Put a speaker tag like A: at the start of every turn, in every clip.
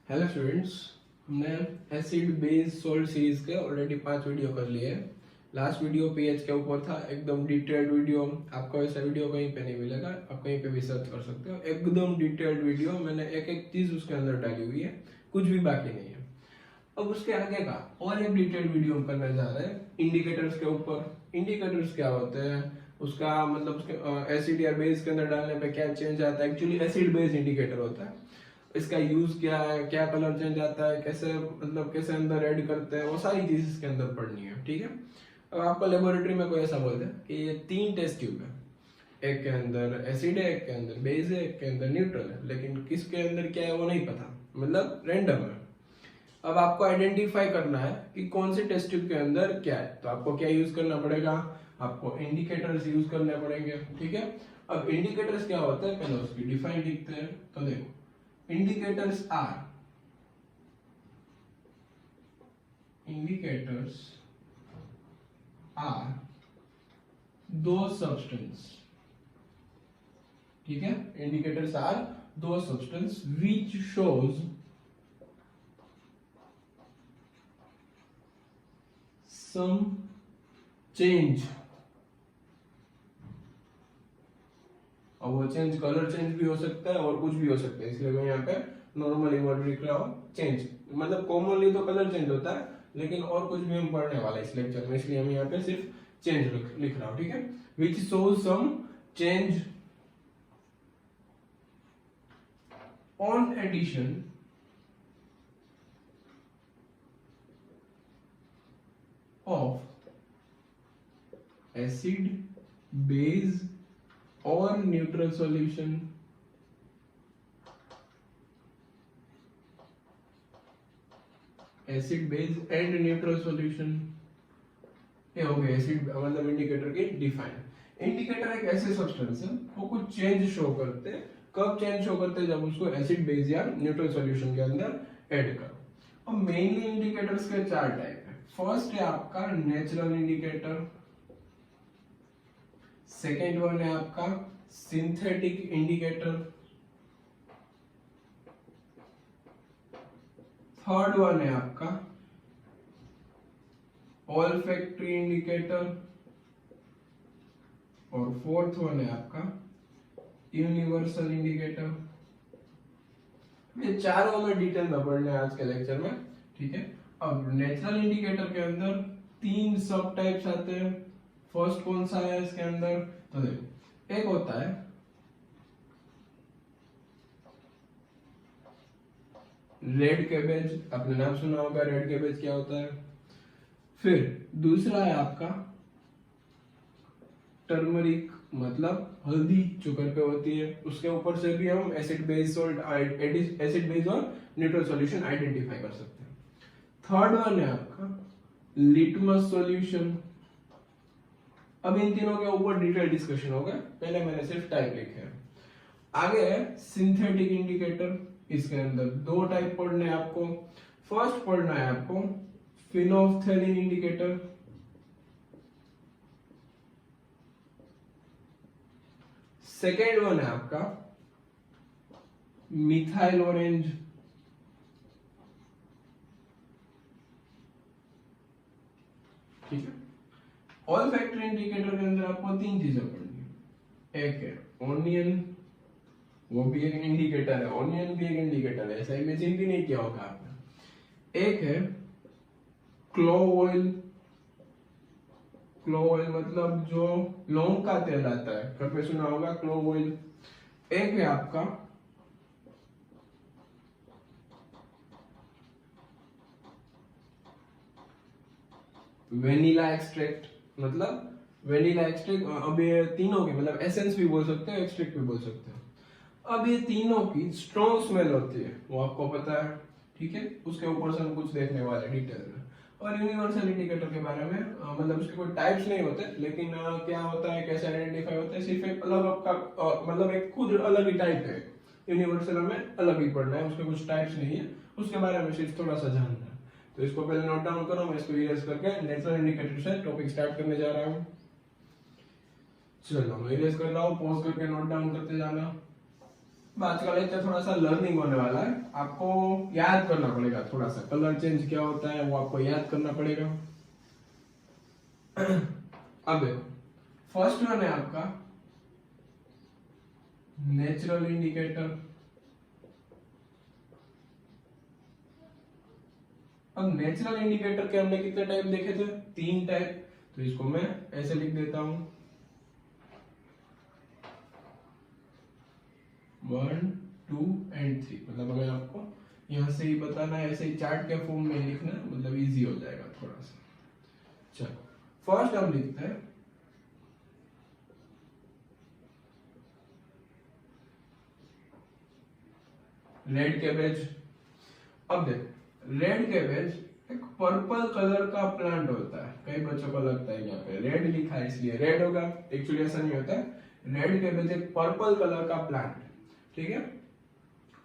A: Hello students, हमने acid base salt series के already 5 video कर लिए हैं। लास्ट वीडियो पीएच के ऊपर था, एकदम डिटेल्ड वीडियो। आपको ऐसा वीडियो कहीं पे नहीं मिलेगा, आप कहीं पे भी सर्च कर सकते हो। एकदम डिटेल्ड वीडियो, मैंने एक एक चीज उसके अंदर डाली हुई है, कुछ भी बाकी नहीं है। अब उसके आगे का और एक डिटेल्ड वीडियो हम करने जा रहे हैं इंडिकेटर्स के ऊपर। इंडिकेटर्स क्या होते हैं, उसका मतलब उसके एसिड या बेस के अंदर डालने पे क्या चेंज आता है। एक्चुअली एसिड बेस इंडिकेटर होता है, इसका यूज क्या है, क्या कलर चेंज आता है, कैसे मतलब कैसे अंदर ऐड करते हैं, वो सारी चीज इसके अंदर पढ़नी है। ठीक है। अब आपको लेबोरेटरी में कोई ऐसा बोल दे कि ये 3 टेस्ट ट्यूब है, एक के अंदर एसिड है, एक के अंदर बेस है, एक के अंदर न्यूट्रल है, लेकिन किसके अंदर क्या है वो नहीं पता, मतलब रैंडम है। अब आपको आइडेंटिफाई करना है कि कौन से टेस्ट ट्यूब के अंदर क्या है, तो आपको क्या यूज करना पड़ेगा, आपको इंडिकेटर्स यूज करने पड़ेंगे। ठीक है। अब इंडिकेटर्स क्या होता है, पहले उसकी डिफाइन लिखते हैं। तो देखो, indicators are those substance, ठीक है। indicators are those substance which shows some change। और वो चेंज कलर चेंज भी हो सकता है और कुछ भी हो सकता है, इसलिए मैं यहाँ पे नॉर्मली वर्ड लिख रहा हूँ चेंज। मतलब कॉमनली तो कलर चेंज होता है, लेकिन और कुछ भी हम पढ़ने वाला है इस लेक्चर में, इसलिए हम यहाँ पे सिर्फ चेंज लिख रहा हूँ। ठीक है। Which shows some change on addition of acid base और neutral solution acid base and neutral solution. ये हो गया एसिड मतलब इंडिकेटर की डिफाइन। इंडिकेटर एक ऐसे सब्सटेंस है वो कुछ चेंज शो करते हैं। कब चेंज शो करते हैं, जब उसको एसिड बेस या न्यूट्रल सॉल्यूशन के अंदर ऐड करो। और मेनली इंडिकेटर्स के 4 टाइप है। फर्स्ट है आपका नेचुरल इंडिकेटर, सेकेंड वन है आपका सिंथेटिक इंडिकेटर, थर्ड वन है आपका ऑल्फैक्टरी इंडिकेटर, और फोर्थ वन है आपका यूनिवर्सल इंडिकेटर। ये चारों में डिटेल में पढ़ने हैं आज के लेक्चर में। ठीक है। अब नेचुरल इंडिकेटर के अंदर 3 सब टाइप्स आते हैं। फर्स्ट कौन सा है इसके अंदर, तो देखो, एक होता है रेड कैबेज, आपने नाम सुना होगा रेड कैबेज क्या होता है। फिर दूसरा है आपका टर्मरिक, मतलब हल्दी जो घर पे होती है, उसके ऊपर से भी हम एसिड बेस और एसिड बेस और न्यूट्रल सॉल्यूशन आइडेंटिफाई कर सकते हैं। थर्ड वन है आपका लिटमस सॉल्यूशन। अब इन तीनों के ऊपर डिटेल डिस्कशन होगा, पहले मैंने सिर्फ टाइप लिखे हैं। आगे है सिंथेटिक इंडिकेटर, इसके अंदर 2 टाइप पढ़ने हैं आपको। फर्स्ट पढ़ना है आपको फिनोल्फथैलीन इंडिकेटर, सेकेंड वन है आपका मिथाइल ऑरेंज, ठीक है। ऑल्फैक्टरी इंडिकेटर के अंदर आपको 3 चीजें पढ़नी है। एक है ऑनियन, वो भी एक इंडिकेटर है, ऑनियन भी एक इंडिकेटर है, ऐसा इमेजिन भी नहीं किया होगा आपने। एक है क्लोव ऑयल, क्लोव ऑयल मतलब जो लौंग का तेल आता है, घर पे सुना होगा क्लोव ऑयल। एक है आपका वेनिला एक्सट्रैक्ट, मतलब वेनिला एक्सट्रैक्ट। अब ये तीनों के मतलब एसेंस भी बोल सकते हो, एक्सट्रैक्ट भी बोल सकते हो। अब ये तीनों की स्ट्रॉन्ग स्मेल होती है, वो आपको पता है। ठीक है। उसके ऊपर से हम कुछ देखने वाले डिटेल में। और यूनिवर्सल इंडिकेटर के बारे में मतलब उसके कोई टाइप्स नहीं होते, लेकिन क्या होता है, कैसे आइडेंटिफाई होता है, सिर्फ एक अलग आपका मतलब एक खुद अलग ही टाइप है। यूनिवर्सल हमें अलग ही पढ़ना है, उसके कुछ टाइप्स नहीं है, उसके बारे में सिर्फ थोड़ा सा जानना है। तो इसको पहले नोट डाउन करो, मैं इसको इरेज करके नेचुरल इंडिकेटर से टॉपिक स्टार्ट करने जा रहा हूँ। चलो मैं इरेज कर रहा हूँ, पॉज करके नोट डाउन करते जाना। आज का लेक्चर थोड़ा सा लर्निंग होने वाला है, आपको याद करना पड़ेगा थोड़ा सा, कलर चेंज क्या होता है वो आपको याद करना पड़ेगा। अब देखो फर्स्ट वन है आपका नेचुरल इंडिकेटर। अब नेचुरल इंडिकेटर के हमने कितने टाइप देखे थे? 3 टाइप। तो इसको मैं ऐसे लिख देता हूं 1 2 एंड 3। मतलब हमें आपको यहां से ही बताना है, ऐसे ही चार्ट के फॉर्म में लिखना है, मतलब इजी हो जाएगा थोड़ा सा। चलो फर्स्ट हम लिखते हैं रेड कैबेज। अब देखो रेड कैबेज एक पर्पल कलर का प्लांट होता है। कई बच्चों को लगता है यहाँ पे रेड लिखा है इसलिए रेड होगा, एक्चुअली ऐसा नहीं होता है। रेड कैबेज एक पर्पल कलर का प्लांट, ठीक है।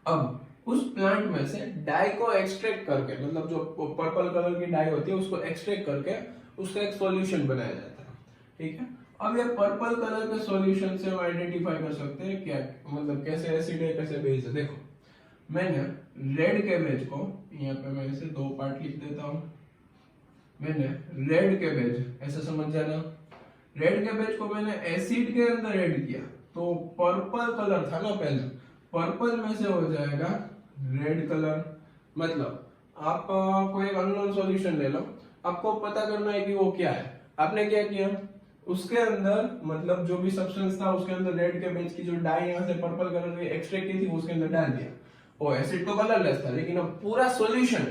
A: अब उस प्लांट में से डाई को एक्सट्रैक्ट करके, मतलब जो पर्पल कलर की डाई होती है उसको एक्सट्रैक्ट करके उसका एक सॉल्यूशन बनाया जाता है, ठीक है। अब ये पर्पल कलर के सॉल्यूशन से हम आइडेंटिफाई कर सकते हैं क्या, मतलब कैसे एसिड है कैसे बेस है। देखो मैंने रेड कैबेज को यहाँ पे मैं इसे 2 पार्ट लिख देता हूं। मैंने रेड कैबेज ऐसे समझ जाना, रेड कैबेज को मैंने एसिड के अंदर ऐड किया तो पर्पल कलर था ना पहले, पर्पल में से हो जाएगा रेड कलर। मतलब आप कोई एक अननोन सॉल्यूशन ले लो, आपको पता करना है कि वो क्या है। आपने क्या किया, उसके अंदर मतलब जो भी सब्सटेंस था उसके अंदर रेड कैबेज की जो डाई यहाँ से पर्पल कलर की एक्सट्रैक्ट की थी उसके अंदर डाल दिया। वो एसिड तो कलरलेस था लेकिन अब पूरा सॉल्यूशन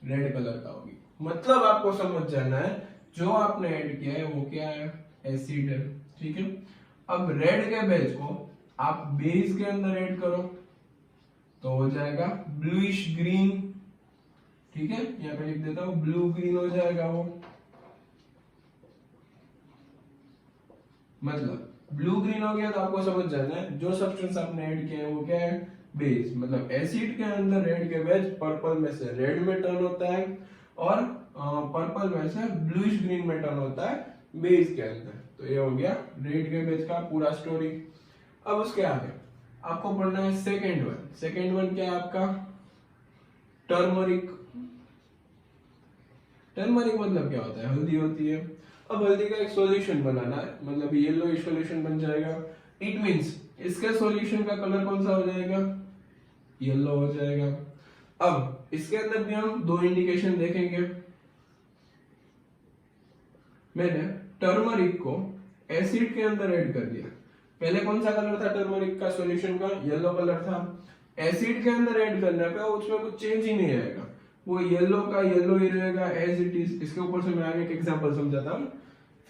A: रेड कलर का होगी। मतलब आपको समझ जाना है जो आपने ऐड किया है वो क्या है, एसिड है, ठीक है। अब रेड कैबेज को आप बेस के अंदर ऐड करो तो हो जाएगा ब्लूइश ग्रीन, ठीक है। यहाँ पे लिख देता हूं ब्लू ग्रीन हो जाएगा वो। मतलब ब्लू ग्रीन हो गया तो आपको समझ जाना है जो सब्सटेंस आपने ऐड किया है वो क्या है, बेस। मतलब एसिड के अंदर रेड कैबेज पर्पल में से रेड में टर्न होता है और पर्पल में से ब्लूइश ग्रीन में टर्न होता है बेस के अंदर। तो ये हो गया रेड कैबेज का पूरा स्टोरी। अब उसके आगे आपको पढ़ना है सेकेंड वन। सेकेंड वन क्या है आपका, टर्मरिक। टर्मरिक मतलब क्या होता है, हल्दी होती है। अब हल्दी का एक सॉल्यूशन बनाना है, मतलब येलो सॉल्यूशन बन जाएगा। इट मींस इसके सॉल्यूशन का कलर कौन सा हो जाएगा, येलो हो जाएगा। अब इसके अंदर भी हम 2 इंडिकेशन देखेंगे। मैंने टर्मरिक को एसिड के अंदर ऐड कर दिया। पहले कौन सा कलर था टर्मरिक का सॉल्यूशन का, येलो कलर था। एसिड के अंदर ऐड करने पे उसमें कुछ चेंज ही नहीं आएगा, वो येलो का येलो ही रहेगा एज इट इज। इसके ऊपर से मैं आगे एक एग्जांपल समझाता हूं।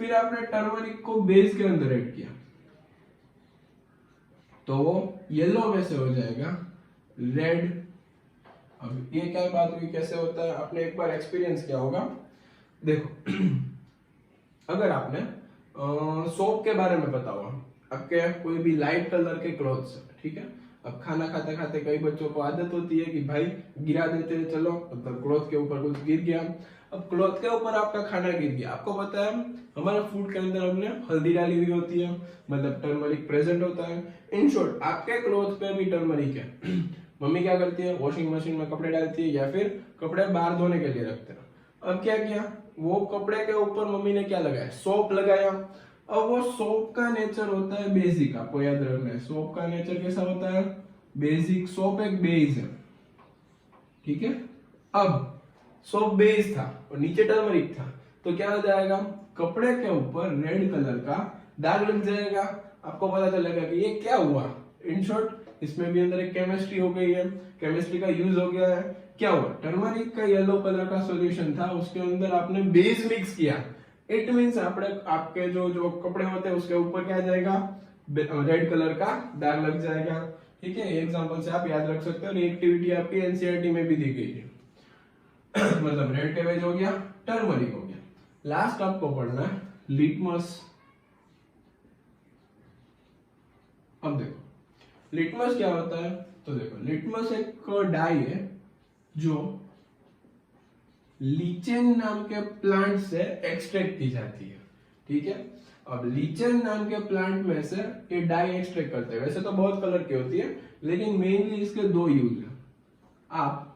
A: फिर आपने टर्मरिक को बेस के अंदर ऐड किया तो वो येलो में से हो जाएगा रेड। अब ये क्या बात हुई, कैसे होता है, आपने एक बार एक्सपीरियंस किया होगा। देखो अगर आपने सोप के बारे में पता हुआ, आपके कोई भी लाइट कलर के क्लॉथ्स, ठीक है। अब खाना खाते खाते कई बच्चों को आदत होती है कि भाई गिरा देते हैं, चलो मतलब क्लॉथ के ऊपर कुछ गिर गया। अब क्लॉथ के ऊपर आपका खाना गिर गया, आपको पता है हमारे फूड के अंदर हमने हल्दी डाली हुई होती है, मतलब टर्मरिक प्रेजेंट होता है। इन शॉर्ट आपके क्लॉथ पे भी टर्मरिक है। मम्मी क्या करती है, वॉशिंग मशीन में कपड़े डालती है या फिर कपड़े बाहर धोने के लिए रखते हैं। अब क्या किया, वो कपड़े के ऊपर मम्मी ने क्या लगाया, सोप लगाया। अब वो सोप का नेचर होता है बेसिक, आपको याद रखना है सोप का नेचर कैसा होता है, बेसिक। सोप एक बेस है, ठीक है। अब सोप बेस था और नीचे टर्मरिक था तो क्या हो जाएगा, कपड़े के ऊपर रेड कलर का दाग लग जाएगा। आपको पता चलेगा कि ये क्या हुआ। इन शॉर्ट इसमें भी अंदर एक केमिस्ट्री हो गई है, केमिस्ट्री का यूज हो गया है। क्या हुआ, टर्मरिक का येलो कलर का सॉल्यूशन था, उसके अंदर आपने बेस मिक्स किया। इट मींस आपके जो जो कपड़े होते हैं उसके ऊपर क्या आ जाएगा, रेड कलर का दाग लग जाएगा, ठीक है। एग्जांपल से आप याद रख सकते हो। ये एक्टिविटी आपकी एनसीईआरटी में भी दी गई है। मतलब रेड कैबेज हो गया, टर्मरिक हो गया। लास्ट आपको पढ़ना है लिटमस। अब देखो लिटमस क्या होता है, तो देखो लिटमस एक डाई है जो लीचेन नाम के प्लांट से एक्सट्रैक्ट की जाती है, ठीक है। अब लीचेन नाम के प्लांट में से ये डाई एक्सट्रैक्ट करते हैं। वैसे तो बहुत कलर की होती है लेकिन मेनली इसके दो यूज है। आप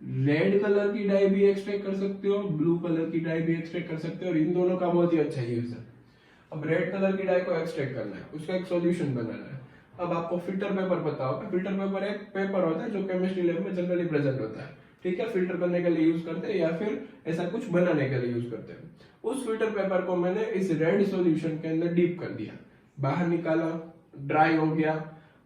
A: रेड कलर की डाई भी एक्सट्रैक्ट कर सकते हो, ब्लू कलर की डाई भी एक्सट्रैक्ट कर सकते हो, और इन दोनों का बहुत ही अच्छा यूज है। अब रेड कलर की डाई को एक्सट्रैक्ट करना है, उसका एक सॉल्यूशन बनाना है। अब आपको फिल्टर पेपर पता होगा, फिल्टर पेपर एक पेपर होता है जो केमिस्ट्री लैब में जनरली प्रेजेंट होता है, ठीक है, फिल्टर करने के लिए यूज करते हैं या फिर ऐसा कुछ बनाने के लिए यूज करते हैं। उस फिल्टर पेपर को मैंने इस रेड सॉल्यूशन के अंदर डीप कर दिया, बाहर निकाला, ड्राई हो गया।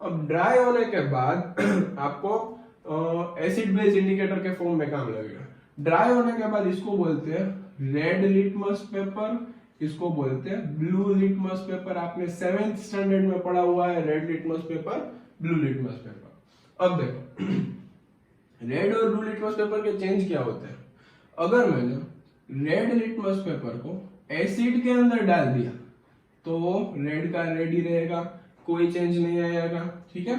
A: अब ड्राई होने के बाद आपको एसिड बेस इंडिकेटर के फॉर्म में काम लगेगा। ड्राई होने के बाद इसको बोलते हैं रेड लिटमस पेपर, इसको बोलते हैं ब्लू लिटमस पेपर। आपने 7th स्टैंडर्ड में पढ़ा हुआ है red litmus paper, blue litmus paper. अब देखो रेड और ब्लू लिटमस पेपर के चेंज क्या होते हैं। अगर मैंने रेड लिटमस पेपर को एसिड के अंदर डाल दिया तो वो रेड का रेड ही रहेगा, कोई चेंज नहीं आएगा, ठीक है।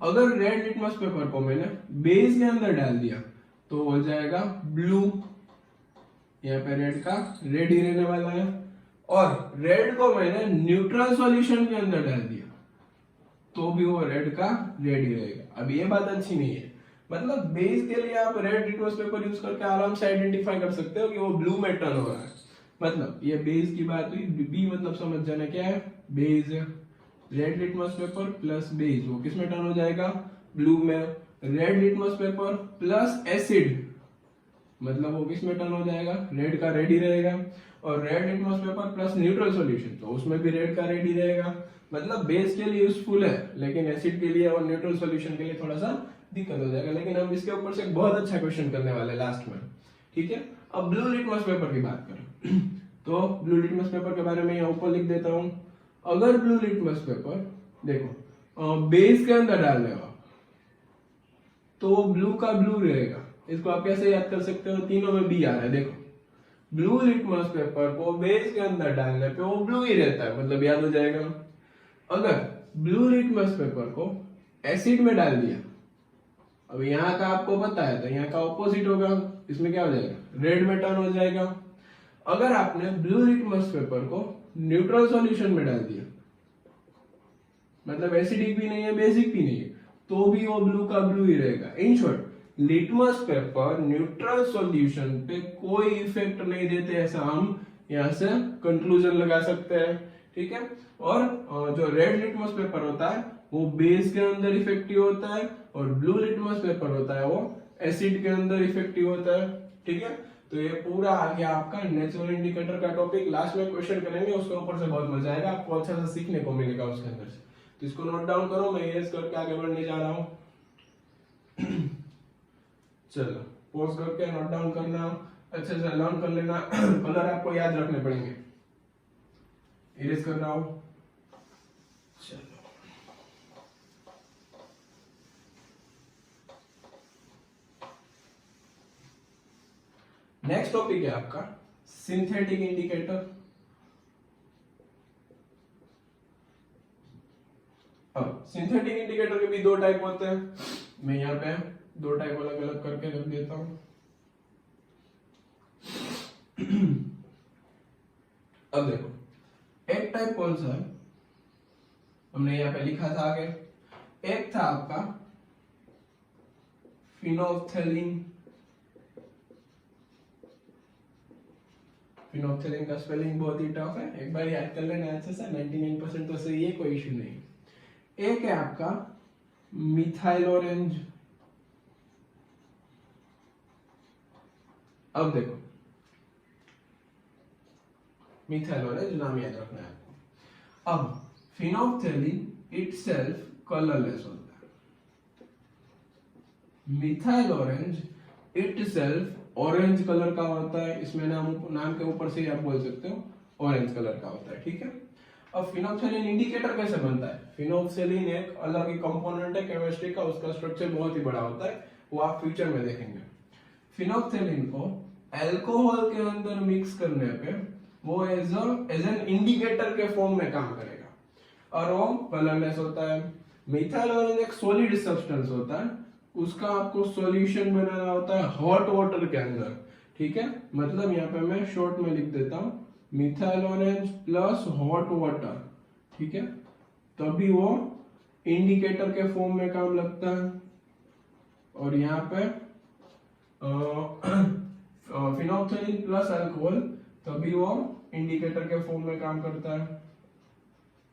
A: अगर रेड लिटमस पेपर को मैंने बेस के अंदर डाल दिया तो हो जाएगा ब्लू, यहाँ पे रेड का रेड ही रहने वाला है। और रेड को मैंने न्यूट्रल सॉल्यूशन के अंदर डाल दिया तो भी वो रेड का रेड ही रहेगा। अब ये बात अच्छी नहीं है, मतलब बेस के लिए आप रेड लिटमस पेपर यूज करके आराम से आइडेंटिफाई कर सकते हो कि वो ब्लू में टर्न हो रहा है। मतलब ये बेस की बात हुई, बी मतलब समझ जाना क्या है, बेस है। Red litmus paper plus base वो किस में टर्न हो जाएगा, ब्लू में। Red litmus paper plus acid मतलब वो किस में टर्न हो जाएगा, रेड का रेड ही रहेगा। और red litmus paper plus neutral solution तो उसमें भी रेड का रेड ही रहेगा। मतलब बेस के लिए यूजफुल है, लेकिन एसिड के लिए और न्यूट्रल सॉल्यूशन के लिए थोड़ा सा दिक्कत हो जाएगा। लेकिन हम इसके ऊपर से बहुत अच्छा क्वेश्चन करने वाले लास्ट में, ठीक है। अब ब्लू लिटमस पेपर की बात करें तो ब्लू लिटमस पेपर के बारे में यहाँ ऊपर लिख देता हूं। अगर ब्लू लिटमस पेपर देखो बेस के अंदर डाल रहे हो तो ब्लू का ब्लू रहेगा। इसको आप कैसे याद कर सकते हो, तीनों में बी आ रहा है, देखो ब्लू लिटमस पेपर को बेस के अंदर डालने पे वो ब्लू ही रहता है, मतलब याद हो जाएगा। अगर ब्लू लिटमस पेपर को एसिड में डाल दिया, अब यहाँ का आपको पता है तो यहाँ का ऑपोजिट होगा, इसमें क्या हो जाएगा, रेड में टर्न हो जाएगा। अगर आपने ब्लू लिटमस पेपर को न्यूट्रल सॉल्यूशन में डाल दिया, मतलब एसिडिक भी नहीं है बेसिक भी नहीं है, तो भी वो ब्लू का ब्लू ही रहेगा। In short litmus paper neutral solution पे कोई इफेक्ट नहीं देते, ऐसा हम यहाँ से कंक्लूजन लगा सकते हैं, ठीक है। और जो रेड लिटमस पेपर होता है वो बेस के अंदर इफेक्टिव होता है, और ब्लू लिटमस पेपर होता है वो एसिड के अंदर इफेक्टिव होता है, ठीक है। तो ये पूरा आ गया आपका नेचुरल इंडिकेटर का टॉपिक। लास्ट में क्वेश्चन करेंगे, उसके ऊपर से बहुत मजा आएगा, आपको अच्छा सा सीखने को मिलेगा उसके अंदर से। तो इसको नोट डाउन करो, मैं ये करके आगे बढ़ने जा रहा हूँ। चलो पॉज करके नोट डाउन करना, अच्छे से लर्न कर लेना। कलर आपको याद रखने पड़ेंगे, इरेज कर रहा हूं। चलो नेक्स्ट टॉपिक है आपका सिंथेटिक इंडिकेटर। अब सिंथेटिक इंडिकेटर के भी दो टाइप होते हैं, मैं यहाँ पे दो टाइप अलग अलग करके रख देता हूं। अब देखो एक टाइप कौन सा है, हमने यहाँ पे लिखा था आगे, एक था आपका फिनोल्फथैलीन। फिनोल्फथैलीन का स्पेलिंग बहुत ही टफ है, एक बार याद कर लेना अच्छे से, 99% तो सही है, कोई इश्यू नहीं। एक है आपका मिथाइल ऑरेंज। अब देखो मिथाइल ऑरेंज नाम याद रखना है आपको। अब फिनोल्फथैलीन इटसेल्फ कलरलेस होता है, methyl orange itself orange colour का होता है। इसमें नाम के ऊपर से ही आप बोल सकते हो ऑरेंज कलर का होता है, ठीक है। अब फिनोल्फथैलीन इंडिकेटर कैसे बनता है, फिनोल्फथैलीन एक अलग ही कंपोनेंट है केमिस्ट्री का, उसका स्ट्रक्चर बहुत ही बड़ा होता है, वो आप फ्यूचर में देखेंगे। फिनोल्फथैलीन को अल्कोहल के अंदर मिक्स करने पे वो एज एन इंडिकेटर के फॉर्म में काम करेगा और वो कलरलेस होता है। मिथाइल ऑरेंज एक सॉलिड सब्सटेंस होता है, उसका आपको सॉल्यूशन बनाना होता है हॉट वाटर के अंदर, ठीक है। मतलब यहाँ पे मैं शॉर्ट में लिख देता हूं methyl orange plus hot water, ठीक है, तभी वो इंडिकेटर के फॉर्म में काम लगता है, और यहाँ पे फिनोक्सिलिन प्लस अल्कोहल, तभी वो इंडिकेटर के फॉर्म में काम करता है।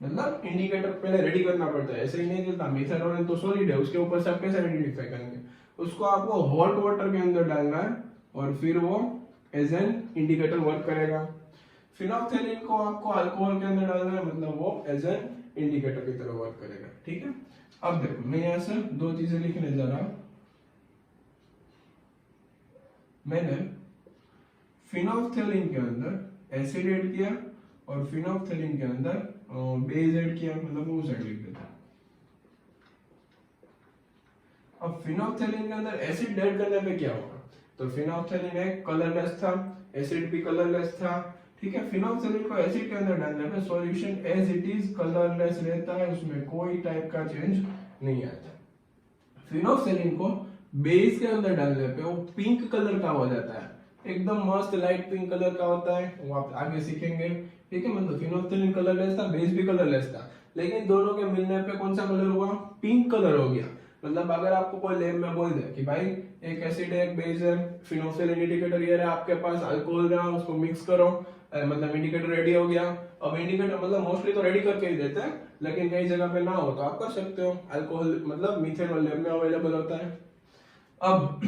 A: मतलब इंडिकेटर पहले रेडी करना पड़ता है, ऐसे ही नहीं चलता। मिथाइल ऑरेंज तो सॉलिड है, उसके ऊपर से आप कैसे आइडेंटिफाई करेंगे? उसको आपको हॉट वाटर के अंदर डालना है और फिर वो एज एन इंडिकेटर वर्क करेगा। फिनोक्सिलिन को आपको अल्कोहल के अंदर डालना है, मतलब वो एज एन इंडिकेटर की तरह वर्क करेगा। ठीक है, अब देखो मैं यहाँ से दो चीजें लिखने जा रहा हूं। मैंने फिनोक्सिलिन के अंदर एसिड ऐड किया और फिनोक्सिलिन के अंदर बेस ऐड किया, मतलब वो साइड लिख देता। अब फिनोक्सिलिन के अंदर एसिड ऐड करने पे क्या होगा? तो फिनोक्सिलिन एक कलरलेस था, एसिड भी कलरलेस था। ठीक है, फिनोक्सिलिन को एसिड के अंदर डालने पे solution as it is colourless रहता है, उसमें कोई टाइप का चेंज नहीं आता। फिनोक्सिलिन को बेस के अंदर डालने पे वो पिंक कलर का हो जाता है, एकदम मस्त लाइट पिंक कलर का होता है, वो आप आगे सीखेंगे। ठीक है, मतलब फिनोक्सिलिन कलरलेस था, बेस भी कलरलेस था, लेकिन दोनों के मिलने पे कौन सा कलर हुआ? पिंक कलर हो गया। मतलब अगर आपको कोई लैब में बोल दे कि भाई एक एसिड है, एक बेस है, फिनोक्सिलिन इंडिकेटर ये है आपके पास, अल्कोहल रहा, उसको मिक्स करो, मतलब इंडिकेटर रेडी हो गया। अब इंडिकेटर मतलब मोस्टली तो रेडी करके ही देते हैं, लेकिन कई जगह पे ना हो तो आप कर सकते हो। अल्कोहल मतलब मीथेन वाले लैब में अवेलेबल होता है। अब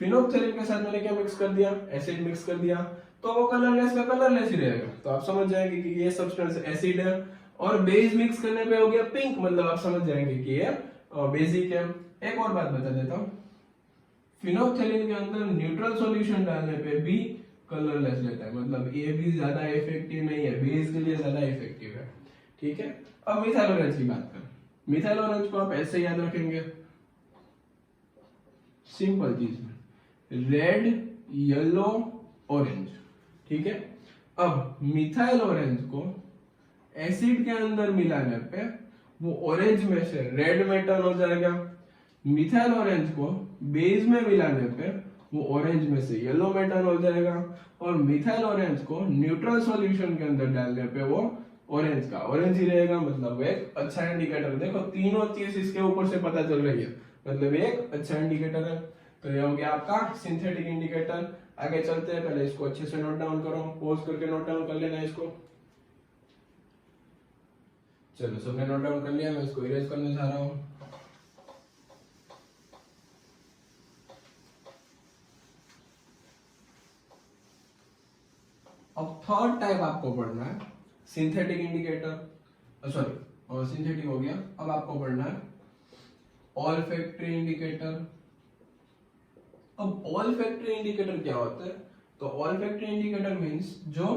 A: फिनोक्सिलिन के साथ मैंने क्या मिक्स कर दिया? एसिड मिक्स कर दिया, तो वो कलरलेस का कलरलेस ही रहेगा। तो आप समझ जाएंगे कि ये सब्सटेंस एसिड है। और बेस मिक्स करने पे हो गया पिंक, मतलब आप समझ जाएंगे कि ये बेसिक है। एक और बात बता देता हूँ, फिनोक्सिलिन के अंदर न्यूट्रल सॉल्यूशन डालने पे भी कलरलेस रहता है, मतलब ये भी ज्यादा इफेक्टिव नहीं है, बेस के लिए ज्यादा इफेक्टिव है। ठीक है, अब मिथाइल ऑरेंज की बात करें। मिथाइल ऑरेंज को आप ऐसे याद रखेंगे, सिंपल चीज में, रेड, येलो, ऑरेंज। ठीक है, अब मिथाइल ऑरेंज को एसिड के अंदर मिलाने पे वो ऑरेंज में से रेड में टर्न हो जाएगा। मिथाइल ऑरेंज को बेस में मिलाने पे वो ऑरेंज में से येलो में टर्न हो जाएगा, और मिथाइल ऑरेंज को न्यूट्रल सॉल्यूशन के अंदर डालने पे वो ऑरेंज का ऑरेंज ही रहेगा। मतलब एक अच्छा इंडिकेटर। देखो तीनों चीज इसके ऊपर से पता चल रही है, मतलब एक अच्छा इंडिकेटर है। तो ये हो गया आपका सिंथेटिक इंडिकेटर। आगे चलते हैं, पहले इसको अच्छे से नोट डाउन करो, पॉज करके नोट डाउन कर लेना इसको। चलो सबने नोट डाउन कर लिया, मैं इसको इरेज करने जा रहा हूं। अब थर्ड टाइप आपको पढ़ना है सिंथेटिक इंडिकेटर, सॉरी सिंथेटिक हो गया। अब आपको पढ़ना है ऑल्फैक्टरी इंडिकेटर। अब ऑल्फैक्टरी इंडिकेटर क्या होता है? तो ऑल्फैक्टरी इंडिकेटर मींस जो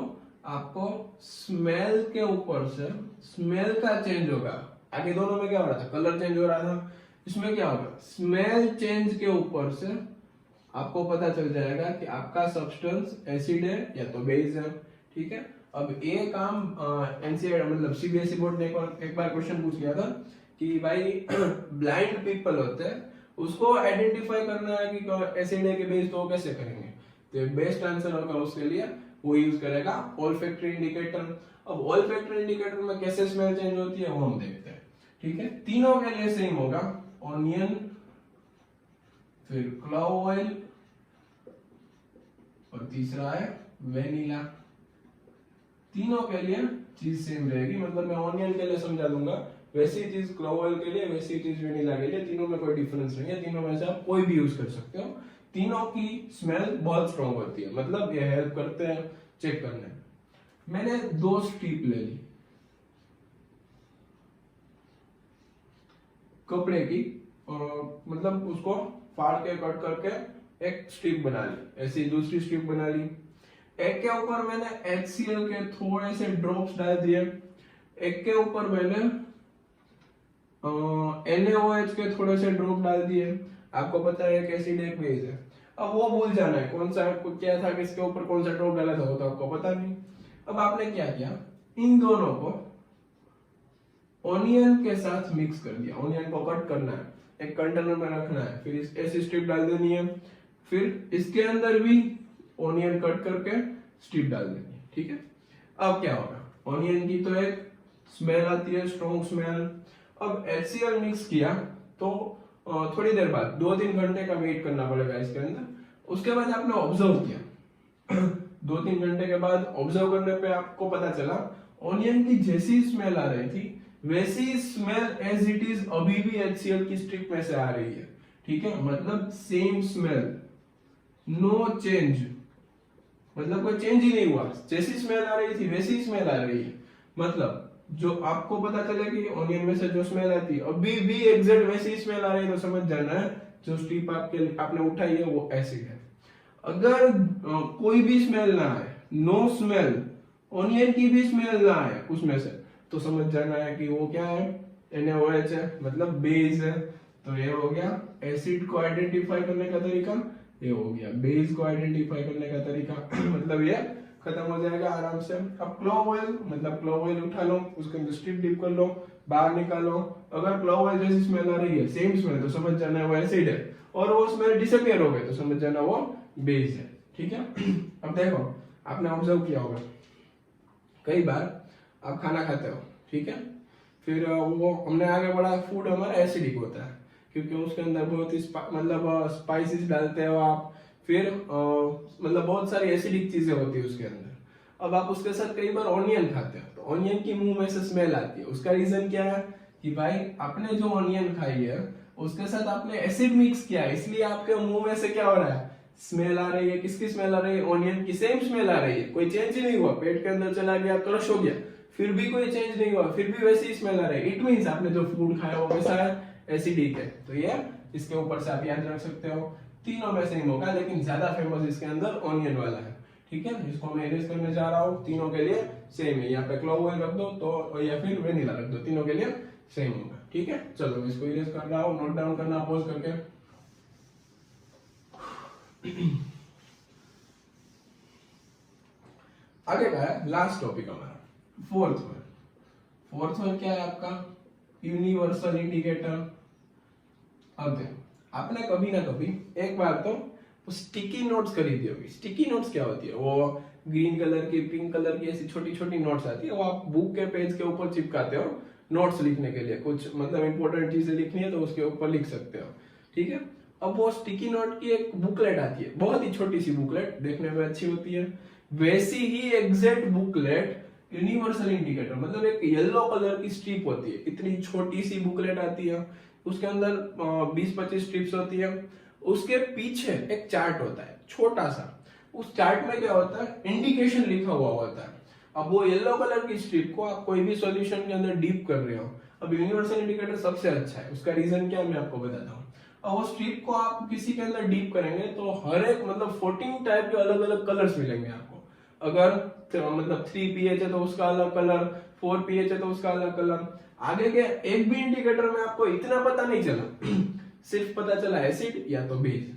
A: आपको स्मेल के ऊपर से स्मेल का चेंज होगा। आगे दोनों में क्या हो रहा था? कलर चेंज हो रहा था। इसमें क्या होगा? स्मेल चेंज के ऊपर से आपको पता चल जाएगा कि आपका सब्सटेंस एसिड है या तो बेस है। ठीक है, अब ये काम एनसीईआरटी मतलब सीबीएसई बोर्ड ने एक बार क्वेश्चन पूछ लिया था कि भाई ब्लाइंड पीपल होते हैं, उसको आइडेंटिफाई करना है कि एसिड है कि बेस, तो कैसे करेंगे? तो बेस्ट आंसर होगा उसके लिए वो यूज करेगा ऑल्फैक्टरी इंडिकेटर। अब ऑल्फैक्टरी इंडिकेटर में कैसे स्मेल चेंज होती है वो हम देखते हैं। ठीक है, तीनों के लिए सेम होगा, ऑनियन, फिर क्लोव ऑयल, और तीसरा है वेनिला। तीनों के लिए चीज सेम रहेगी, मतलब मैं ऑनियन के लिए समझा दूंगा, वैसी चीज क्लोव ऑयल के लिए, वैसी चीज वेनिला के लिए। तीनों में कोई डिफरेंस नहीं है, तीनों में से आप कोई भी यूज कर सकते हो। तीनों की स्मेल बहुत स्ट्रॉन्ग होती है, मतलब ये हेल्प करते हैं चेक करने। मैंने 2 स्ट्रिप ले ली कपड़े की, मतलब उसको फाड़ के कट करके एक स्ट्रिप बना ली, ऐसी दूसरी स्ट्रिप बना ली। एक के ऊपर मैंने HCl के थोड़े से ड्रॉप्स डाल दिए, एक के ऊपर मैंने NaOH के थोड़े से ड्रॉप डाल दिए। आपको पता है एक एसिड एक बेस है, अब वो भूल जाना है कौन सा क्या था, किसके ऊपर कौन सा ड्रॉप डाला था, वो तो आपको पता नहीं। अब आपने क्या किया, इन दोनों को ऑनियन के साथ मिक्स कर दिया। ऑनियन को कट करना है, एक कंटेनर में रखना है, फिर इस ऐसी स्ट्रिप डाल देनी है, फिर इसके अंदर भी ऑनियन कट करके स्ट्रिप डाल देनी है। ठीक है, अब क्या होगा, ऑनियन की तो एक स्मेल आती है, स्ट्रॉन्ग स्मेल, अब HCl मिक्स किया तो थोड़ी देर बाद 2-3 घंटे का वेट करना पड़ेगा इसके अंदर। उसके बाद आपने ऑब्जर्व किया 2-3 घंटे के बाद ऑब्जर्व करने पे आपको पता चला ऑनियन की जैसी स्मेल आ रही थी वैसी स्मेल एज इट इज अभी भी HCl की स्ट्रिप में से आ रही है। ठीक है, मतलब सेम स्मेल, नो चेंज, मतलब कोई चेंज ही नहीं हुआ, जैसी स्मेल आ रही थी वैसी स्मेल आ रही है। मतलब जो आपको पता चले कि ऑनियन में से जो स्मेल आती है अभी भी एग्जैक्ट वैसी स्मेल आ रही है, तो समझ जाना है जो स्ट्रिप आपने उठाई है वो एसिड है। अगर कोई भी स्मेल ना आए, नो स्मेल, ऑनियन की भी स्मेल ना आए उसमें से, तो समझ जाना है कि वो क्या है, NaOH है, मतलब बेस है। तो ये हो गया एसिड को आइडेंटिफाई करने का तरीका, ये हो गया बेस को आइडेंटिफाई करने का तरीका मतलब ये खत्म हो जाएगा आराम से। अब क्लोव ऑयल, मतलब क्लोव ऑयल उठा लो, उसके अंदर स्ट्रिप डिप कर लो, बाहर निकालो। अगर क्लोव ऑयल जैसी स्मेल आ रही है, सेम स्मेल, तो समझ जाना है वो एसिड है, और वो स्मेल डिसअपियर हो गई तो समझ जाना वो बेस है। ठीक है अब देखो, आपने ऑब्जर्व किया होगा कई बार आप खाना खाते हो, ठीक है, फिर वो हमने आगे बढ़ा, फूड हमारा एसिडिक होता है क्योंकि उसके अंदर बहुत ही मतलब स्पाइसेस डालते हो आप, फिर मतलब बहुत सारी एसिडिक चीजें होती है उसके अंदर। अब आप उसके साथ कई बार ऑनियन खाते हो तो ऑनियन की मुंह में से स्मेल आती है। उसका रीजन क्या है कि भाई आपने जो ऑनियन खाई है उसके साथ आपने एसिड मिक्स किया है, इसलिए आपके मुंह में से क्या हो रहा है, स्मेल आ रही है। किसकी स्मेल आ रही है, ऑनियन की सेम स्मेल आ रही है, कोई चेंज ही नहीं हुआ, पेट के अंदर चला गया, क्रश हो गया, फिर भी कोई चेंज नहीं हुआ, फिर भी वैसी स्मेल आ रही है। इट मींस आपने जो फूड खाया वो वैसा है, एसिडिक है। तो ये इसके ऊपर से आप याद रख सकते हो, तीनों में सेम होगा लेकिन ज्यादा फेमस इसके अंदर ऑनियन वाला है। ठीक है, इसको मैं इरेज करने जा रहा हूँ, तीनों के लिए सेम है। यहाँ पे क्लोव ऑयल रख दो तो, या फिर वेनिला रख दो, तीनों के लिए सेम होगा। ठीक है, चलो इसको इरेज कर रहा हूँ, नोट डाउन करना पॉज करके। आगे का है लास्ट टॉपिक हमारा, फोर्थ वन। फोर्थ वन क्या है आपका, यूनिवर्सल इंडिकेटर। अब देखो, आपने कभी ना कभी एक बार तो स्टिकी नोट्स खरीदी होगी। स्टिकी नोट्स क्या होती है, वो ग्रीन कलर की, पिंक कलर की ऐसी छोटी छोटी नोट्स आती है, वो आप बुक के पेज के ऊपर चिपकाते हो नोट्स लिखने के लिए, कुछ मतलब इंपॉर्टेंट चीजें लिखनी है तो उसके ऊपर लिख सकते हो। ठीक है, अब वो स्टिकी नोट की एक बुकलेट आती है, बहुत ही छोटी सी बुकलेट, देखने में अच्छी होती है। वैसी ही एग्जैक्ट बुकलेट यूनिवर्सल इंडिकेटर, मतलब एक येलो कलर की स्ट्रिप होती है, इतनी छोटी सी बुकलेट आती है, उसके अंदर 20-25 स्ट्रिप्स होती है। उसके पीछे एक चार्ट होता है छोटा सा, उस चार्ट में क्या होता है, इंडिकेशन लिखा हुआ होता है। अब वो येलो कलर की स्ट्रिप को आप कोई भी सॉल्यूशन के अंदर डीप कर रहे हो, अब यूनिवर्सल इंडिकेटर सबसे अच्छा है। उसका रीजन क्या है मैं आपको बताता हूँ। और वो स्ट्रिप को आप किसी के अंदर डीप करेंगे तो हर एक मतलब 14 टाइप के अलग अलग कलर्स मिलेंगे आपको। अगर मतलब 3 pH है तो उसका अलग कलर, 4 pH है तो उसका अलग कलर। आगे के एक भी इंडिकेटर में आपको इतना पता नहीं चला सिर्फ पता चला एसिड या तो बेस,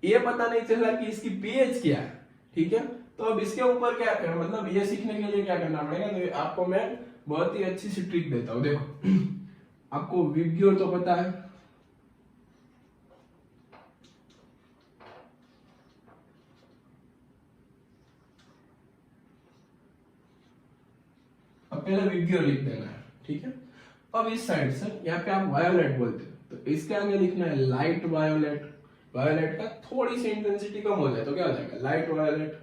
A: ये पता नहीं चला कि इसकी pH क्या है। ठीक है, तो अब इसके ऊपर क्या है, मतलब ये सीखने के लिए क्या करना पड़ेगा, तो आपको मैं बहुत ही अच्छी सी ट्रिक देता हूं। देखो आपको विब्ग्योर तो पता है, अब पहले विब्ग्योर लिख देना है। ठीक है, अब इस साइड से यहाँ पे आप वायोलेट बोलते हो तो इसके आगे लिखना है लाइट वायोलेट। वायोलेट का थोड़ी सी इंटेंसिटी कम हो जाए तो क्या हो जाएगा, लाइट वायोलेट।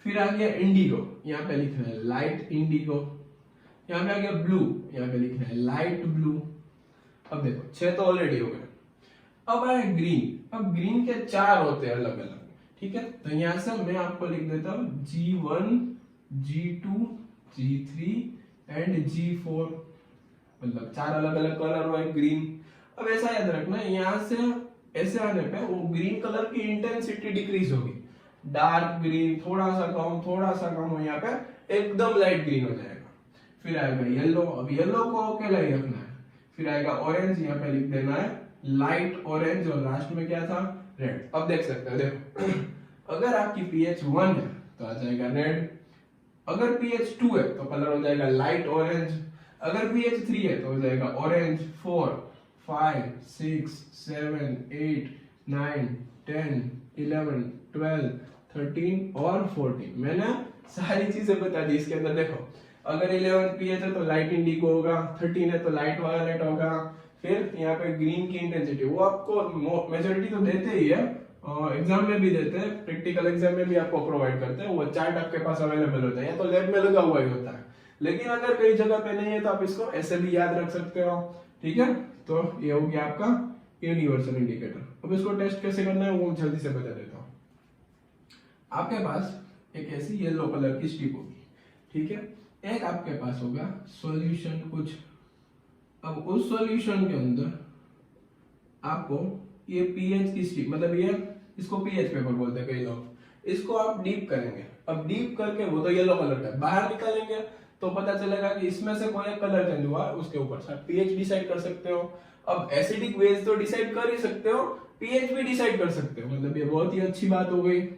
A: फिर आ गया इंडिगो, यहाँ पे लिखना है लाइट इंडिगो। यहाँ पे आ गया ब्लू, यहाँ पे लिखना है लाइट ब्लू। अब देखो 6 तो ऑलरेडी हो गए। अब आया ग्रीन। अब ग्रीन के 4 होते हैं अलग अलग। ठीक है, तो यहाँ से मैं आपको लिख देता हूँ G1, G2, G3 and G4, मतलब 4 अलग अलग कलर हुआ है ग्रीन। अब ऐसा याद रखना, यहाँ से ऐसे आने पे वो ग्रीन कलर की इंटेंसिटी डिक्रीज होगी, डार्क ग्रीन थोड़ा सा कम हो, यहाँ पे एकदम लाइट ग्रीन हो जाएगा। फिर आएगा येलो, अब येलो को अकेला ही रखना है। फिर आएगा ऑरेंज, यहाँ पे लिख देना है लाइट ऑरेंज, और लास्ट में क्या था, रेड। अब देख सकते हो, देखो अगर आपकी pH 1 है तो आ जाएगा रेड, अगर pH 2 है तो कलर हो जाएगा लाइट ऑरेंज, अगर pH 3 है तो हो जाएगा ऑरेंज। 4, 5, 6, 7, 8, 9, 10, 11, 12, 13 और 14। मैंने सारी चीजें बता दी इसके अंदर। देखो अगर 11 pH है तो लाइट इंडिगो होगा, 13 है तो लाइट वायलेट होगा। फिर यहाँ पे ग्रीन की इंटेंसिटी वो आपको मेजोरिटी तो देते ही है, एग्जाम में भी देते हैं, प्रैक्टिकल एग्जाम में भी आपको प्रोवाइड करते हैं, वो चार्ट आपके पास अवेलेबल होता है या तो लैब में लगा हुआ ही होता है। लेकिन अगर कई जगह पे नहीं है तो आप इसको ऐसे भी याद रख सकते हो, ठीक है। तो ये हो गया आपका यूनिवर्सल इंडिकेटर। अब इसको टेस्ट कैसे करना है वो जल्दी से बता देता हूँ। आपके पास एक ऐसी येलो कलर की स्ट्रिप होगी, ठीक है। एक आपके पास होगा सॉल्यूशन कुछ। अब उस सॉल्यूशन के अंदर आपको ये पीएच की स्ट्रिप, मतलब ये इसको पीएच पेपर बोलते हैं कई लोग, इसको आप डीप करेंगे। अब डीप करके वो तो येलो कलर का बाहर निकालेंगे तो पता चलेगा कि इसमें से कोई कलर चेंज हुआ, उसके ऊपर से पीएच डिसाइड कर सकते हो। अब एसिडिक बेस तो डिसाइड कर ही सकते हो, पीएच भी डिसाइड कर सकते हो, मतलब ये बहुत ही अच्छी बात हो गई।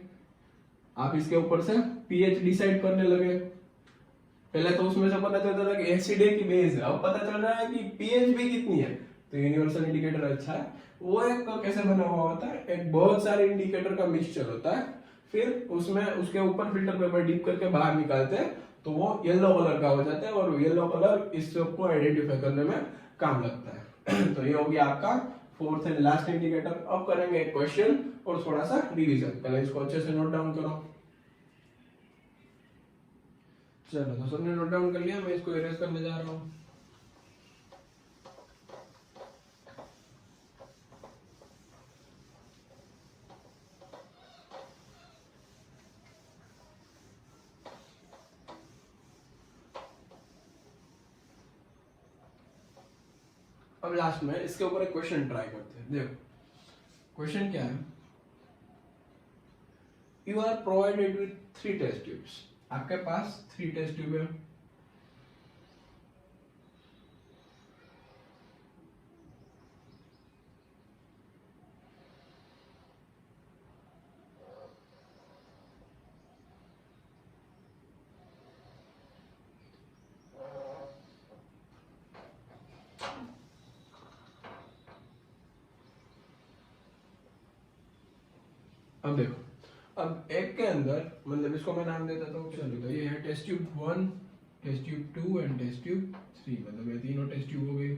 A: आप इसके ऊपर से पीएच डिसाइड करने लगे। पहले तो उसमें से पता चलता था कि एसिड है कि बेस है, अब पता चल रहा है कि पीएच भी कितनी है। तो यूनिवर्सल इंडिकेटर अच्छा है। वो एक कैसे बना हुआ होता है, एक बहुत सारे इंडिकेटर का मिक्सचर होता है, फिर उसमें उसके ऊपर फिल्टर पेपर डीप करके बाहर निकालते हैं तो वो येलो कलर का हो जाता है, और येलो कलर इस सबको आइडेंटिफाई करने में काम लगता है। तो ये हो गया आपका फोर्थ एंड लास्ट इंडिकेटर। अब करेंगे एक क्वेश्चन और थोड़ा सा रिवीजन। पहले इसको अच्छे से नोट डाउन करो। चलो तो सबने नोट डाउन कर लिया, मैं इसको इरेज करने जा रहा हूँ। अब लास्ट में इसके ऊपर एक क्वेश्चन ट्राई करते हैं। देखो क्वेश्चन क्या है, you are provided with 3 test tubes. आपके पास 3 टेस्ट ट्यूब है। अब देखो, अब एक के अंदर, मतलब इसको मैं नाम देता हूँ, चलो तो ये है test tube 1, test tube 2 and test tube 3, मतलब ये तीनों टेस्ट ट्यूब हो गई।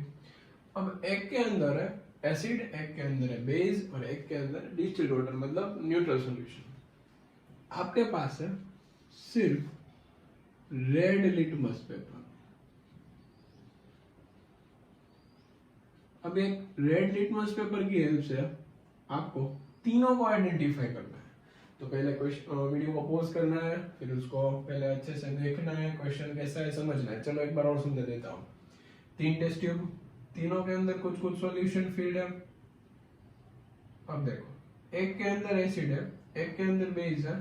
A: अब एक के अंदर है एसिड, एक के अंदर है बेस, और एक के अंदर डिस्टिल्ड वाटर मतलब न्यूट्रल सॉल्यूशन। आपके पास है सिर्फ रेड लिटमस पेपर। अब एक रेड लिटमस पेपर की हेल्प से आपको तीनों को आइडेंटिफाई करना है। तो पहले वीडियो को पॉज करना है, फिर उसको पहले अच्छे से देखना है, क्वेश्चन कैसा है समझना है। चलो एक बार और समझा देता हूँ। 3 टेस्ट ट्यूब, तीनों के अंदर कुछ कुछ सॉल्यूशन फील्ड है। अब देखो, एक के अंदर एसिड है, एक के अंदर बेस है,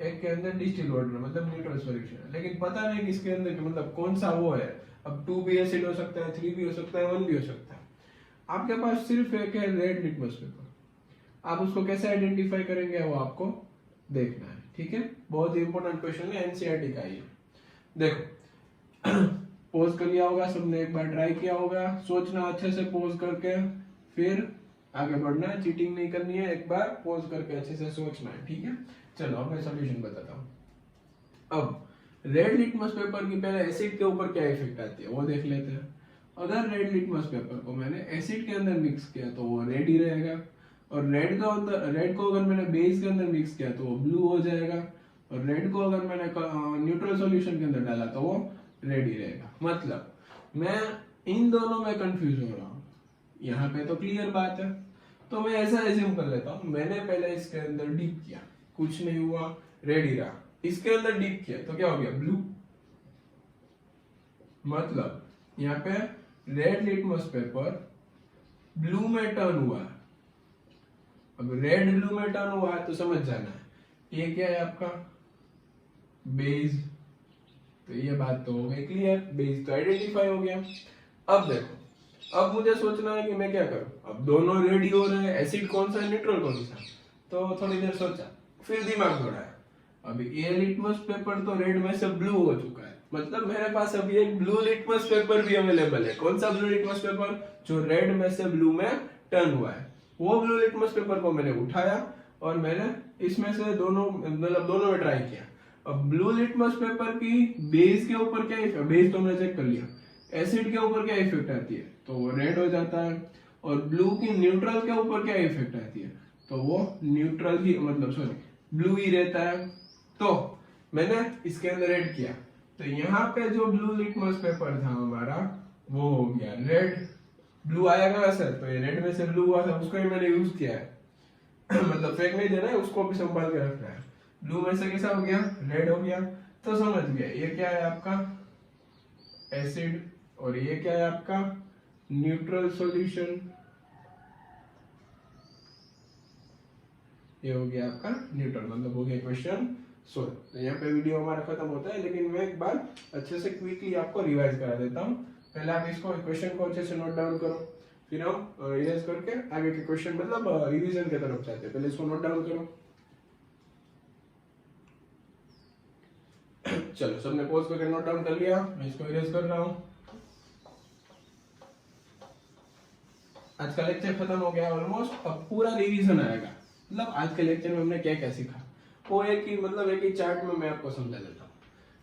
A: एक के अंदर डिस्टिल्ड वाटर मतलब न्यूट्रल सॉल्यूशन है, लेकिन पता नहीं किसके अंदर मतलब कौन सा वो है। अब 2 भी एसिड हो सकता है, 3 भी हो सकता है, 1 भी हो सकता है। आपके पास सिर्फ एक है रेड लिटमस पेपर। आप उसको कैसे आइडेंटिफाई करेंगे वो आपको देखना है, ठीक है। बहुत ही इंपॉर्टेंट क्वेश्चन है, एनसीईआरटी का ही। देखो पॉज कर लिया होगा सबने, एक बार ट्राई किया होगा, सोचना अच्छे से पॉज करके, फिर आगे बढ़ना है, चीटिंग नहीं करनी है, एक बार पॉज करके अच्छे से सोचना है, ठीक है। चलो अब मैं सॉल्यूशन बताता हूँ। अब रेड लिटमस पेपर की पहले एसिड के ऊपर क्या इफेक्ट आती है वो देख लेते हैं। अगर रेड लिटमस पेपर को मैंने एसिड के अंदर मिक्स किया तो वो रेड ही रहेगा, और रेड को अगर मैंने बेस के अंदर मिक्स किया तो वो ब्लू हो जाएगा, और रेड को अगर मैंने न्यूट्रल सॉल्यूशन के अंदर डाला तो वो रेड ही रहेगा। मतलब मैं इन दोनों में कंफ्यूज हो रहा हूँ। यहाँ पे तो क्लियर बात है, तो मैं ऐसा एज्यूम कर लेता हूँ, मैंने पहले इसके अंदर डीप किया, कुछ नहीं हुआ, रेड ही रहा। इसके अंदर डीप किया तो क्या हो गया, ब्लू। मतलब यहाँ पे रेड लिटमस पेपर ब्लू में टर्न हुआ है। अब रेड ब्लू में टर्न हुआ है तो समझ जाना है ये क्या है आपका बेस। तो ये बात तो हो गई क्लियर, बेस तो आइडेंटिफाई हो गया। अब देखो, अब मुझे सोचना है कि मैं क्या करूं। अब दोनों रेड ही हो रहे हैं, एसिड कौन सा है, न्यूट्रल कौन सा। तो थोड़ी देर सोचा, फिर दिमाग दौड़ाया। अभी ये लिटमस पेपर तो रेड में से ब्लू हो चुका है, मतलब मेरे पास अभी एक ब्लू लिटमस पेपर भी अवेलेबल है। कौन सा ब्लू लिटमस पेपर, जो रेड में से ब्लू में टर्न हुआ है। वो ब्लू लिटमस पेपर को मैंने उठाया और मैंने इसमें से दोनों में ट्राई किया। अब ब्लू लिटमस पेपर की बेस के ऊपर क्या इफेक्ट, बेस तो हमने चेक कर लिया, एसिड के ऊपर क्या इफेक्ट आती है, तो वो रेड हो जाता है। और ब्लू की न्यूट्रल के ऊपर क्या इफेक्ट आती है, तो वो न्यूट्रल ही मतलब सॉरी ब्लू ही रहता है। तो मैंने इसके अंदर ऐड किया, तो यहाँ पे जो ब्लू लिटमस पेपर था हमारा वो हो गया रेड। ब्लू आया कहाँ से, तो ये रेड में से ब्लू हुआ था, उसको ही मैंने यूज किया है मतलब फेक नहीं देना है, उसको भी संभाल के रखना है। ब्लू में से कैसा हो गया, रेड हो गया। तो समझ गए ये क्या है आपका एसिड और ये क्या है आपका न्यूट्रल सॉल्यूशन। ये हो गया आपका न्यूट्रल, मतलब हो गया क्वेश्चन सोल्व। तो यहाँ पे वीडियो हमारा खत्म होता है, लेकिन मैं एक बार अच्छे से क्विकली आपको रिवाइज करा देता हूँ। पहले आप इसको क्वेश्चन को अच्छे से नोट डाउन करो, फिर हम इरेज करके आगे के क्वेश्चन मतलब रिवीजन की तरफ जाते हैं। पहले इसको नोट डाउन करो। चलो सबने पॉज करके नोट डाउन कर लिया, मैं इसको इरेज कर रहा हूँ। आज का लेक्चर खत्म हो गया ऑलमोस्ट। अब पूरा रिवीजन आएगा, मतलब आज के लेक्चर में हमने क्या क्या सीखा वो एक ही चार्ट में मैं आपको समझा देता हूँ।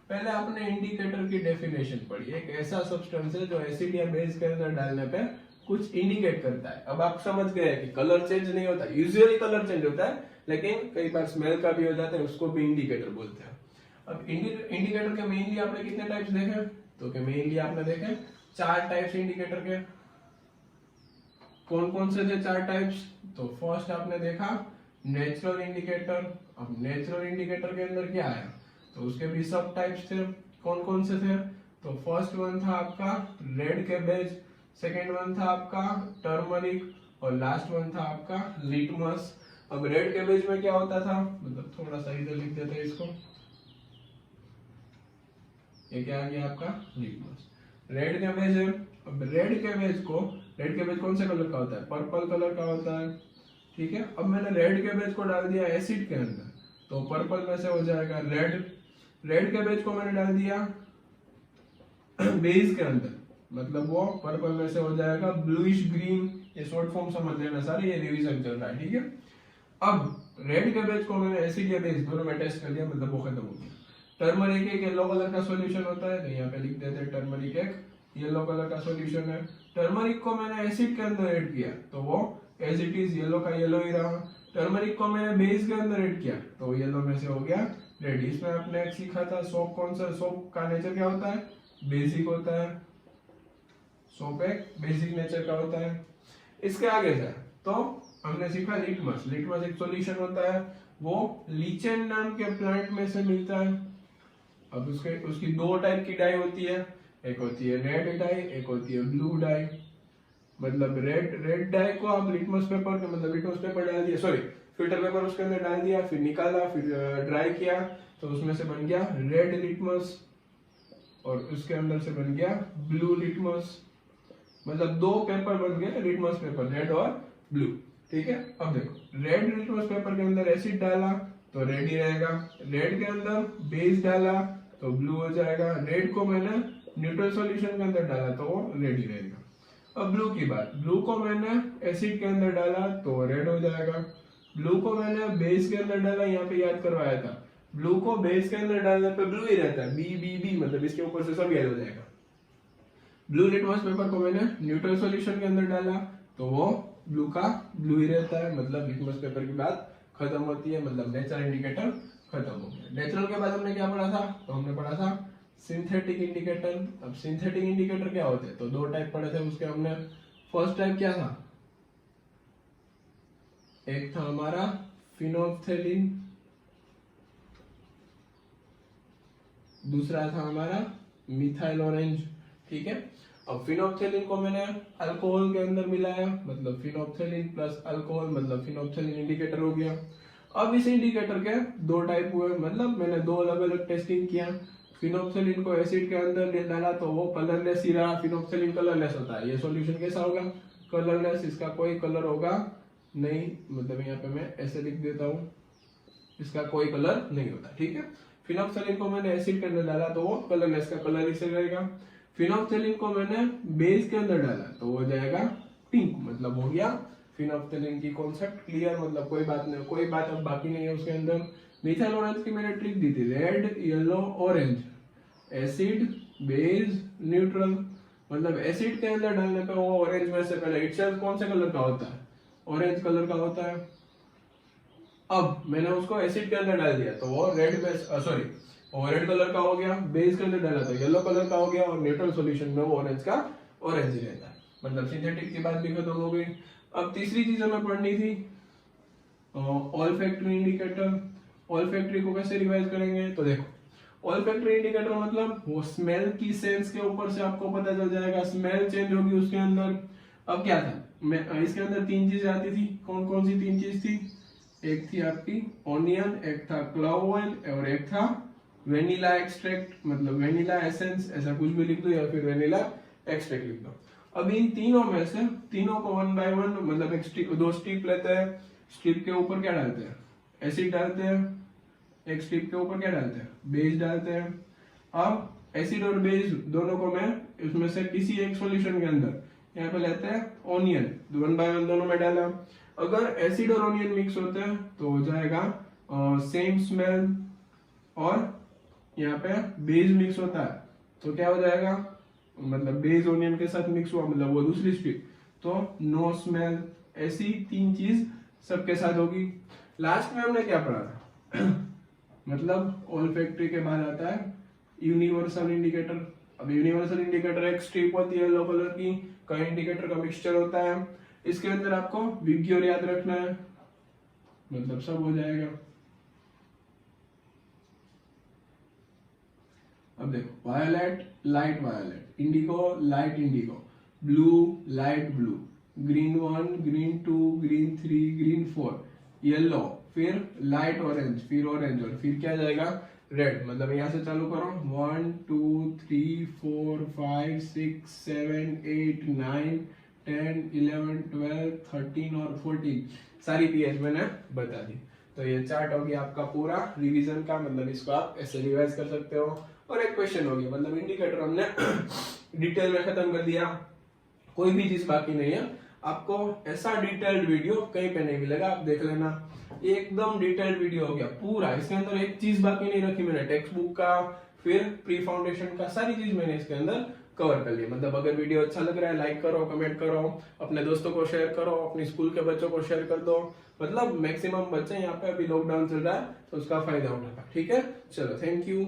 A: पहले आपने इंडिकेटर की डेफिनेशन पढ़ी, एक ऐसा सब्सटेंस है जो एसिड या बेस के अंदर डालने पे कुछ इंडिकेट करता है। अब आप समझ गए कि कलर चेंज नहीं होता, यूजुअली कलर चेंज होता है, लेकिन कई बार स्मेल का भी हो जाता है, उसको भी इंडिकेटर बोलते हैं। अब इंडिकेटर के मेनली आपने कितने टाइप्स देखे, तो कि मेनली आपने देखे 4 टाइप्स इंडिकेटर के। कौन कौन से थे 4 टाइप्स, तो फर्स्ट आपने देखा नेचुरल इंडिकेटर। अब नेचुरल इंडिकेटर के अंदर क्या आया, तो उसके भी सब टाइप्स थे। कौन कौन से थे, तो फर्स्ट वन था आपका रेड कैबेज, सेकेंड वन था आपका टर्मरिक और लास्ट वन था आपका लिटमस। अब रेड कैबेज में क्या होता था, मतलब थोड़ा सा इधर लिख देते हैं इसको, ये क्या आ गया आपका लिटमस। रेड कैबेज है। अब रेड कैबेज कौन से कलर का होता है, पर्पल कलर का होता है, ठीक है। अब मैंने रेड कैबेज को डाल दिया एसिड के अंदर, तो पर्पल में से हो जाएगा रेड। रेड कैबेज को मैंने डाल दिया बेस के अंदर, मतलब वो पर्पल में से हो जाएगा ब्लूइश ग्रीन। ये शॉर्ट फॉर्म समझ लेना सारे, ये रिवीजन चल रहा है, ठीक है। अब रेड कैबेज को मैंने एसिड या बेस दोनों में टेस्ट कर लिया, मतलब वो खत्म हो गया। टर्मरिक एक येलो कलर का सॉल्यूशन होता है, तो यहाँ पे लिख देते हैं टर्मरिक एक येलो कलर का सॉल्यूशन है। टर्मरिक को मैंने एसिड के अंदर ऐड किया, तो वो एज इट इज येलो का येलो ही रहा। टर्मरिक को मैंने बेस के अंदर ऐड किया, तो येलो में से हो गया रेड। इसमें आपने एक सीखा था सोप, कौन सा सोप का नेचर क्या होता है, बेसिक होता है। सोप एक बेसिक नेचर का होता है। इसके आगे जाए तो हमने सीखा लिटमस। लिटमस एक सॉल्यूशन होता है, वो लीचेन नाम के प्लांट में से मिलता है। अब उसकी 2 टाइप की डाई होती है, एक होती है रेड डाई, एक होती है ब्लू डाई। मतलब रेड डाई को आप लिटमस पेपर के मतलब लिटमस पेपर डाल दिया, सॉरी फिल्टर पेपर उसके अंदर डाल दिया, फिर निकाला, फिर ड्राई किया, तो उसमें से बन गया रेड लिटमस और उसके अंदर से बन गया ब्लू लिटमस। मतलब 2 पेपर बन गए लिटमस पेपर, रेड और ब्लू, ठीक है। अब देखो रेड लिटमस पेपर के अंदर एसिड डाला तो रेड ही रहेगा, रेड के अंदर बेस डाला तो ब्लू हो जाएगा, रेड को मैंने न्यूट्रल सॉल्यूशन के अंदर डाला तो वो रेड ही रहेगा। अब ब्लू की बात, ब्लू को मैंने एसिड के अंदर डाला तो रेड हो जाएगा, ब्लू को मैंने बेस के अंदर डाला, यहाँ पे याद करवाया था ब्लू को बेस के अंदर डालने पे ब्लू ही रहता है, बी बी बी, मतलब इसके ऊपर से सब येलो हो जाएगा। ब्लू लिटमस पेपर को मैंने न्यूट्रल सॉल्यूशन के अंदर डाला तो वो ब्लू का ब्लू ही रहता है, मतलब लिटमस पेपर की बात खत्म होती है, मतलब नेचुरल इंडिकेटर खत्म हो गया। नेचुरल के बाद हमने क्या पढ़ा था, तो हमने पढ़ा था सिंथेटिक इंडिकेटर। अब सिंथेटिक इंडिकेटर क्या होते हैं, तो 2 टाइप पढ़े थे उसके हमने। फर्स्ट टाइप क्या था, एक था हमारा फिनोल्फथेलिन, दूसरा था हमारा मिथाइल ऑरेंज, ठीक है। अब फिनोल्फथेलिन को मैंने अल्कोहल के अंदर मिलाया, मतलब फिनोल्फथेलिन प्लस अल्कोहल, मतलब फिनोल्फथेलिन इंडिकेटर हो गया। अब इस इंडिकेटर के 2 टाइप हुए, मतलब मैंने 2 अलग अलग टेस्टिंग किया। फिनोल्फथेलिन को एसिड के अंदर डाला तो वो कलरलेस ही रहा, फिनोल्फथेलिन कलरलेस होता है। ये सॉल्यूशन कैसा होगा, कलरलेस, इसका कोई कलर होगा नहीं, मतलब यहाँ पे मैं ऐसे लिख देता हूँ, इसका कोई कलर नहीं होता, ठीक है। फिनोल्फथेलिन को मैंने एसिड के अंदर डाला तो वो कलरलेस का कलर इसे रहेगा। फिनोल्फथेलिन को मैंने बेस के अंदर डाला तो वो हो जाएगा पिंक, मतलब हो गया फिनोल्फ्थेलिन की कॉन्सेप्ट क्लियर, मतलब कोई बात नहीं, कोई बात अब बाकी नहीं है उसके अंदर। मिथाइल ऑरेंज की मैंने ट्रिक दी थी, red yellow orange, acid base neutral, मतलब एसिड के अंदर डालने पे वो ऑरेंज में से पहले इटसेल्फ कौन से कलर का होता है, ऑरेंज कलर का होता है। अब मैंने उसको एसिड के अंदर डाल दिया तो वो रेड बेस सॉरी वो रेड कलर का हो गया, बेस के अंदर डाला तो येलो कलर का हो गया, और न्यूट्रल सॉल्यूशन में वो ऑरेंज का ऑरेंज ही रहता है। मतलब सिंथेटिक की बात भी खत्म हो गई। अब तीसरी चीज हमें पढ़नी थी ऑल्फैक्टरी इंडिकेटर। ऑल्फैक्टरी को कैसे रिवाइज करेंगे, तो देखो ऑल्फैक्टरी इंडिकेटर मतलब वो स्मेल की सेंस के ऊपर से आपको पता चल जाएगा, स्मेल चेंज होगी उसके अंदर। अब क्या था, मैं इसके अंदर तीन चीजें आती थी, कौन कौन सी तीन चीज थी, एक थी आपकी ऑनियन, एक था क्लोव ऑयल, और एक था वेनिला एक्सट्रैक्ट, मतलब वेनिला एसेंस, ऐसा कुछ भी लिख दो या फिर वेनिला एक्सट्रैक्ट लिख दो। अब इन तीनों में से तीनों को वन बाय वन, मतलब एक स्ट्रिप, दो स्ट्रिप लेते हैं, स्ट्रिप के ऊपर क्या डालते हैं, एसिड डालते हैं, एक स्ट्रिप के ऊपर क्या डालते हैं, बेस डालते हैं। अब एसिड और बेस दोनों को मैं इसमें से किसी एक सॉल्यूशन के अंदर यहाँ पे लेते हैं ऑनियन, वन बाय वन दोनों में डाला। अगर एसिड और ऑनियन मिक्स होते हैं तो हो जाएगा सेम स्मेल, और यहाँ पे बेस मिक्स होता है तो क्या हो जाएगा, मतलब बेस ऑनियन के साथ मिक्स हुआ मतलब वो दूसरी स्ट्रिप, तो नो स्मेल। ऐसी तीन चीज सबके साथ होगी। लास्ट में हमने क्या पढ़ा था मतलब ऑल्फैक्टरी के बाद आता है यूनिवर्सल इंडिकेटर। अब यूनिवर्सल इंडिकेटर एक स्ट्रिप होती है येलो कलर की, कई इंडिकेटर का मिक्सचर होता है, इसके अंदर आपको विग्योर याद रखना है, मतलब सब हो जाएगा। अब देखो violet light violet, Indigo light Indigo, blue light blue, green 1 green 2 green 3 green 4, yellow, फिर लाइट ऑरेंज, फिर ऑरेंज, और फिर क्या जाएगा रेड। मतलब यहाँ से चालू करो 1 2 3 4 5 6 7 8 9 10 11 12 13 और 14 सारी पीएच मैंने बता दी। तो ये चार्ट हो गया आपका पूरा रिवीजन का, मतलब इसको आप ऐसे रिवाइज कर सकते हो। और एक क्वेश्चन हो गया, मतलब इंडिकेटर हमने डिटेल में खत्म कर दिया, कोई भी चीज बाकी नहीं है। आपको ऐसा डिटेल्ड वीडियो कहीं पे नहीं मिलेगा, आप देख लेना, एकदम डिटेल्ड वीडियो हो गया पूरा। इसके अंदर एक चीज बाकी नहीं रखी मैंने, टेक्स्ट बुक का फिर प्री फाउंडेशन का सारी चीज मैंने इसके अंदर कवर कर लिया। मतलब अगर वीडियो अच्छा लग रहा है लाइक करो, कमेंट करो, अपने दोस्तों को शेयर करो, अपनी स्कूल के बच्चों को शेयर कर दो, मतलब मैक्सिमम बच्चे यहाँ पे अभी लॉकडाउन चल रहा है तो उसका फायदा उठाना। ठीक है, चलो थैंक यू।